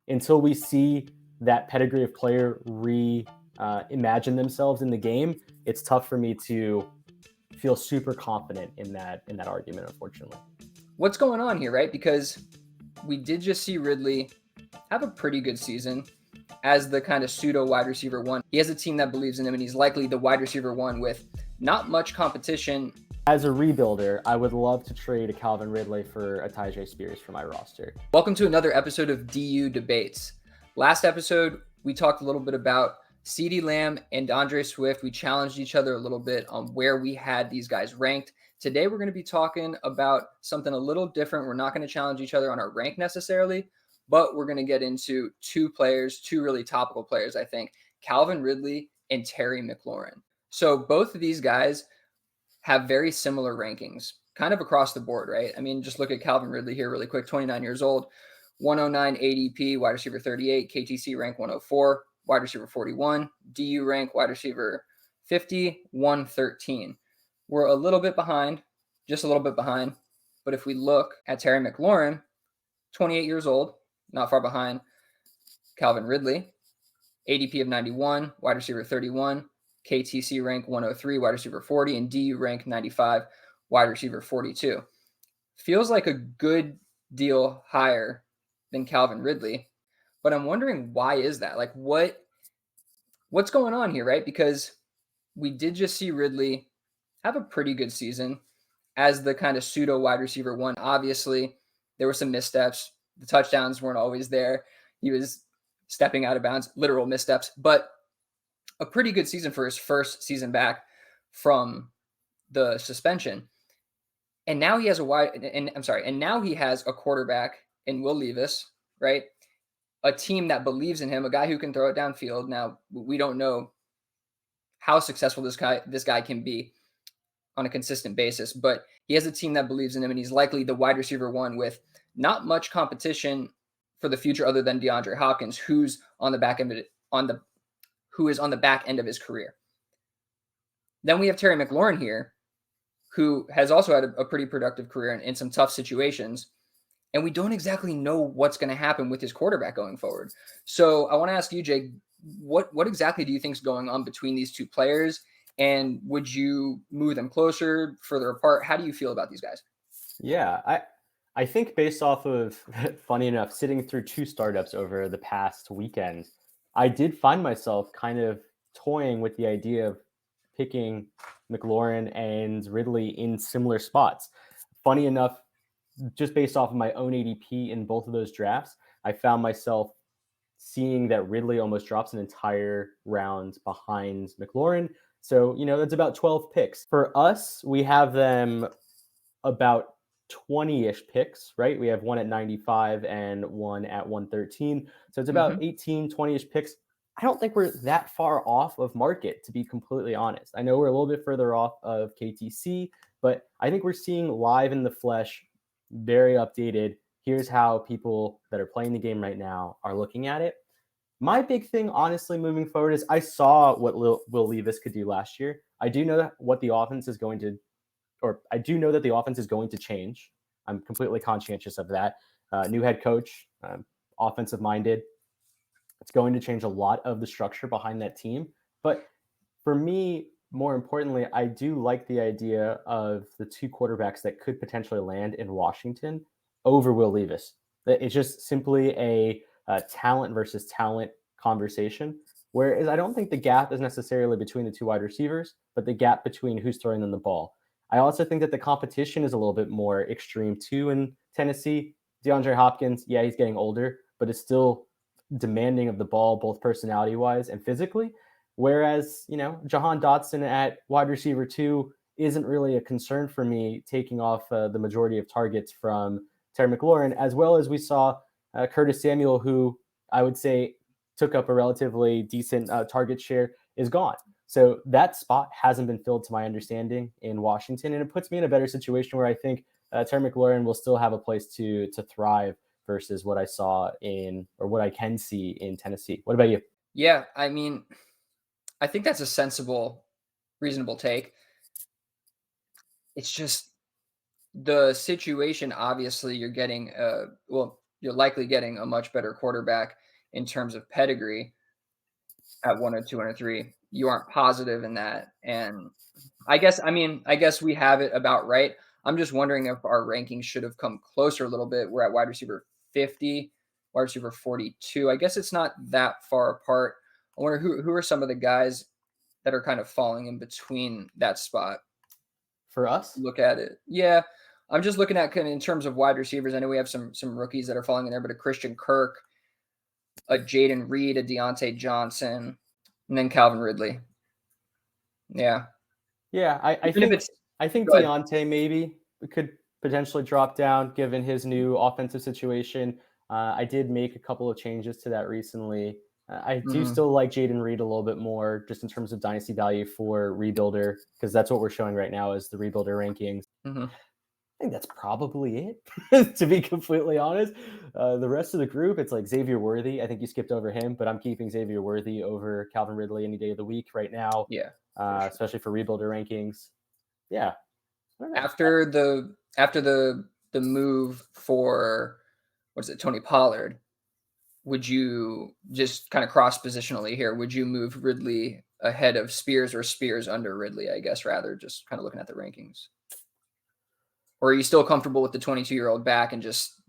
until we see that pedigree of player imagine themselves in the game, it's tough for me to feel super confident in that argument, unfortunately. What's going on here, right? Because we did just see Ridley have a pretty good season as the kind of pseudo wide receiver one. He has a team that believes in him, and he's likely the wide receiver one with not much competition. As a rebuilder, I would love to trade a Calvin Ridley for a Tyjae Spears for my roster. Welcome to another episode of DU Debates. Last episode, we talked a little bit about CeeDee Lamb and DeAndre Swift. We challenged each other a little bit on where we had these guys ranked. Today, we're going to be talking about something a little different. We're not going to challenge each other on our rank necessarily, but we're going to get into two really topical players, I think, Calvin Ridley and Terry McLaurin. So both of these guys have very similar rankings, kind of across the board, right? I mean, just look at Calvin Ridley here really quick, 29 years old, 109 ADP, wide receiver 38, KTC rank 104, wide receiver 41, DU rank wide receiver 50, 113. We're a little bit behind, just a little bit behind. But if we look at Terry McLaurin, 28 years old, not far behind Calvin Ridley, ADP of 91, wide receiver 31, KTC rank 103, wide receiver 40, and DU rank 95, wide receiver 42. Feels like a good deal higher than Calvin Ridley, but I'm wondering, why is that? Like, what's going on here, right? Because we did just see Ridley have a pretty good season as the kind of pseudo wide receiver one. Obviously, there were some missteps. The touchdowns weren't always there. He was stepping out of bounds, literal missteps, but a pretty good season for his first season back from the suspension. And now he has now he has a quarterback in Will Levis, right? A team that believes in him, a guy who can throw it downfield. Now, we don't know how successful this guy can be on a consistent basis, but he has a team that believes in him, and he's likely the wide receiver one with not much competition for the future other than DeAndre Hopkins, who's on the back end of his career. Then we have Terry McLaurin here, who has also had a pretty productive career in some tough situations, and we don't exactly know what's going to happen with his quarterback going forward. So I want to ask you, Jake, what exactly do you think is going on between these two players? And would you move them closer, further apart? How do you feel about these guys? Yeah, I think based off of, funny enough, sitting through two startups over the past weekend, I did find myself kind of toying with the idea of picking McLaurin and Ridley in similar spots. Funny enough, just based off of my own ADP in both of those drafts, I found myself seeing that Ridley almost drops an entire round behind McLaurin. So, that's about 12 picks. For us, we have them about 20-ish picks, right? We have one at 95 and one at 113. So it's about 18, 20-ish picks. I don't think we're that far off of market, to be completely honest. I know we're a little bit further off of KTC, but I think we're seeing live in the flesh, very updated. Here's how people that are playing the game right now are looking at it. My big thing, honestly, moving forward is I saw what Will Levis could do last year. I do know that the offense is going to change. I'm completely conscientious of that. New head coach, offensive minded. It's going to change a lot of the structure behind that team. But for me, more importantly, I do like the idea of the two quarterbacks that could potentially land in Washington over Will Levis. It's just simply a talent versus talent conversation. Whereas I don't think the gap is necessarily between the two wide receivers, but the gap between who's throwing them the ball. I also think that the competition is a little bit more extreme too in Tennessee. DeAndre Hopkins, yeah, he's getting older, but is still demanding of the ball, both personality-wise and physically. Whereas, Jahan Dotson at wide receiver 2 isn't really a concern for me, taking off the majority of targets from Terry McLaurin, as well as we saw Curtis Samuel, who I would say took up a relatively decent target share, is gone. So that spot hasn't been filled to my understanding in Washington, and it puts me in a better situation where I think Terry McLaurin will still have a place to thrive versus what I saw what I can see in Tennessee. What about you? Yeah, I mean, I think that's a sensible, reasonable take. It's just the situation, obviously, you're getting, you're likely getting a much better quarterback in terms of pedigree at 102, 103. You aren't positive in that. And I guess we have it about right. I'm just wondering if our rankings should have come closer a little bit. We're at wide receiver 50, wide receiver 42. I guess it's not that far apart. I wonder who are some of the guys that are kind of falling in between that spot. For us? Look at it. Yeah. I'm just looking at kind of in terms of wide receivers. I know we have some rookies that are falling in there, but a Christian Kirk, a Jaden Reed, a Deontay Johnson, and then Calvin Ridley. Yeah. Yeah, I think Go ahead. Deontay maybe could potentially drop down given his new offensive situation. I did make a couple of changes to that recently. I do still like Jaden Reed a little bit more just in terms of dynasty value for rebuilder, because that's what we're showing right now is the rebuilder rankings. I think that's probably it, to be completely honest. The rest of the group, it's like Xavier Worthy. I think you skipped over him, but I'm keeping Xavier Worthy over Calvin Ridley any day of the week right now. Yeah. Especially for rebuilder rankings. Yeah. After the move for Tony Pollard, would you just kind of cross positionally here? Would you move Ridley ahead of Spears or Spears under Ridley, I guess, rather just kind of looking at the rankings? Or are you still comfortable with the 22-year-old back and just,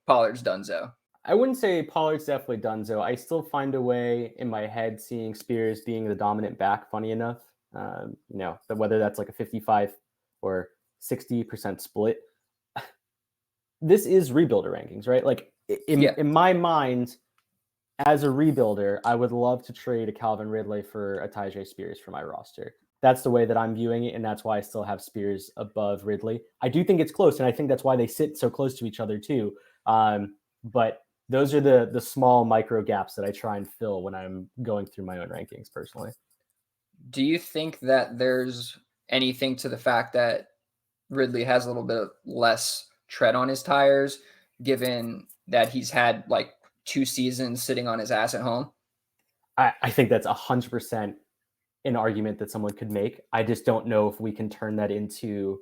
Pollard's donezo? I wouldn't say Pollard's definitely donezo. I still find a way in my head seeing Spears being the dominant back, funny enough. Whether that's like a 55 or 60% split. This is rebuilder rankings, right? Like in my mind, as a rebuilder, I would love to trade a Calvin Ridley for a Tyjae Spears for my roster. That's the way that I'm viewing it, and that's why I still have Spears above Ridley. I do think it's close, and I think that's why they sit so close to each other too. But those are the small micro gaps that I try and fill when I'm going through my own rankings personally. Do you think that there's anything to the fact that Ridley has a little bit of less tread on his tires, given that he's had like 2 seasons sitting on his ass at home? I think that's 100% an argument that someone could make. I just don't know if we can turn that into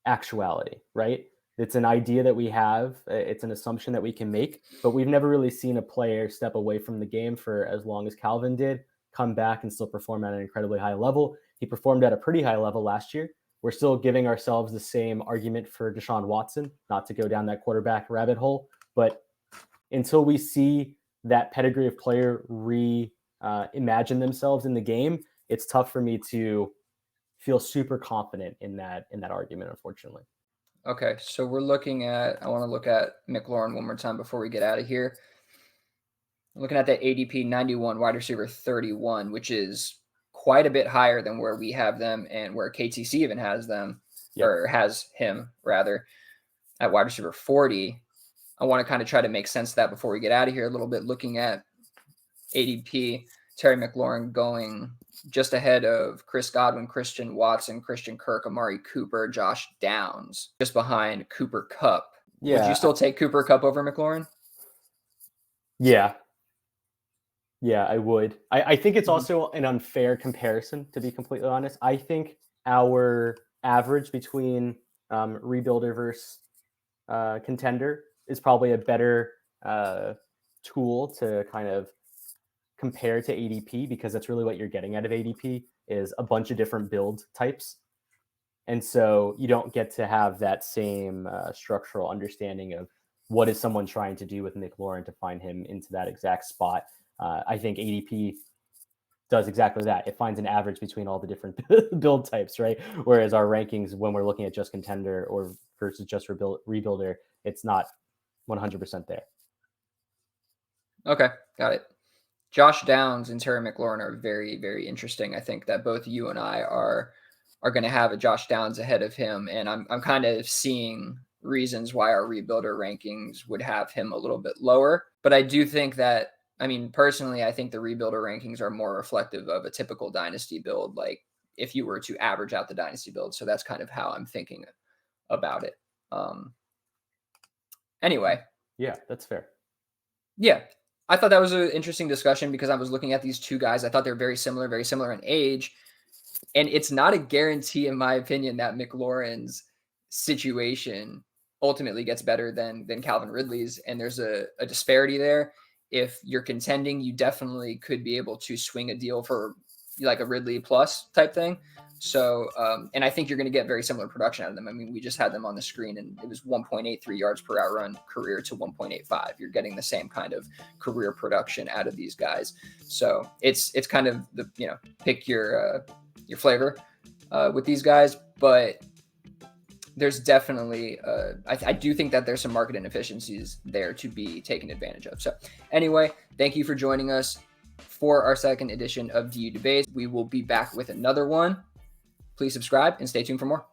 actuality, right? It's an idea that we have. It's an assumption that we can make, but we've never really seen a player step away from the game for as long as Calvin did, come back and still perform at an incredibly high level. He performed at a pretty high level last year. We're still giving ourselves the same argument for Deshaun Watson, not to go down that quarterback rabbit hole, but until we see that pedigree of player imagine themselves in the game, it's tough for me to feel super confident in that argument, unfortunately. Okay, so I want to look at McLaurin one more time before we get out of here. I'm looking at that ADP 91, wide receiver 31, which is quite a bit higher than where we have them and where KTC even has them, or has him rather, at wide receiver 40. I want to kind of try to make sense of that before we get out of here a little bit, looking at ADP, Terry McLaurin going just ahead of Chris Godwin, Christian Watson, Christian Kirk, Amari Cooper, Josh Downs, just behind Cooper Kupp. Yeah. Would you still take Cooper Kupp over McLaurin? Yeah. Yeah, I would. I think it's also an unfair comparison, to be completely honest. I think our average between rebuilder versus contender is probably a better tool to kind of compare to ADP, because that's really what you're getting out of ADP is a bunch of different build types. And so you don't get to have that same structural understanding of what is someone trying to do with McLaurin to find him into that exact spot. I think ADP does exactly that. It finds an average between all the different build types, right? Whereas our rankings, when we're looking at just contender or versus just rebuilder, it's not 100% there. Okay, got it. Josh Downs and Terry McLaurin are very, very interesting. I think that both you and I are going to have a Josh Downs ahead of him, and I'm kind of seeing reasons why our rebuilder rankings would have him a little bit lower. But I do think that, personally, I think the rebuilder rankings are more reflective of a typical dynasty build, like if you were to average out the dynasty build. So that's kind of how I'm thinking about it. Anyway. Yeah, that's fair. Yeah. I thought that was an interesting discussion because I was looking at these two guys. I thought they're very similar in age. And it's not a guarantee, in my opinion, that McLaurin's situation ultimately gets better than Calvin Ridley's, and there's a disparity there. If you're contending, you definitely could be able to swing a deal for like a Ridley plus type thing. So, and I think you're going to get very similar production out of them. I mean, we just had them on the screen, and it was 1.83 yards per out run career to 1.85. You're getting the same kind of career production out of these guys. So it's kind of the, pick your flavor with these guys, but there's definitely, I do think that there's some market inefficiencies there to be taken advantage of. So anyway, thank you for joining us for our second edition of DU Debates. We will be back with another one. Please subscribe and stay tuned for more.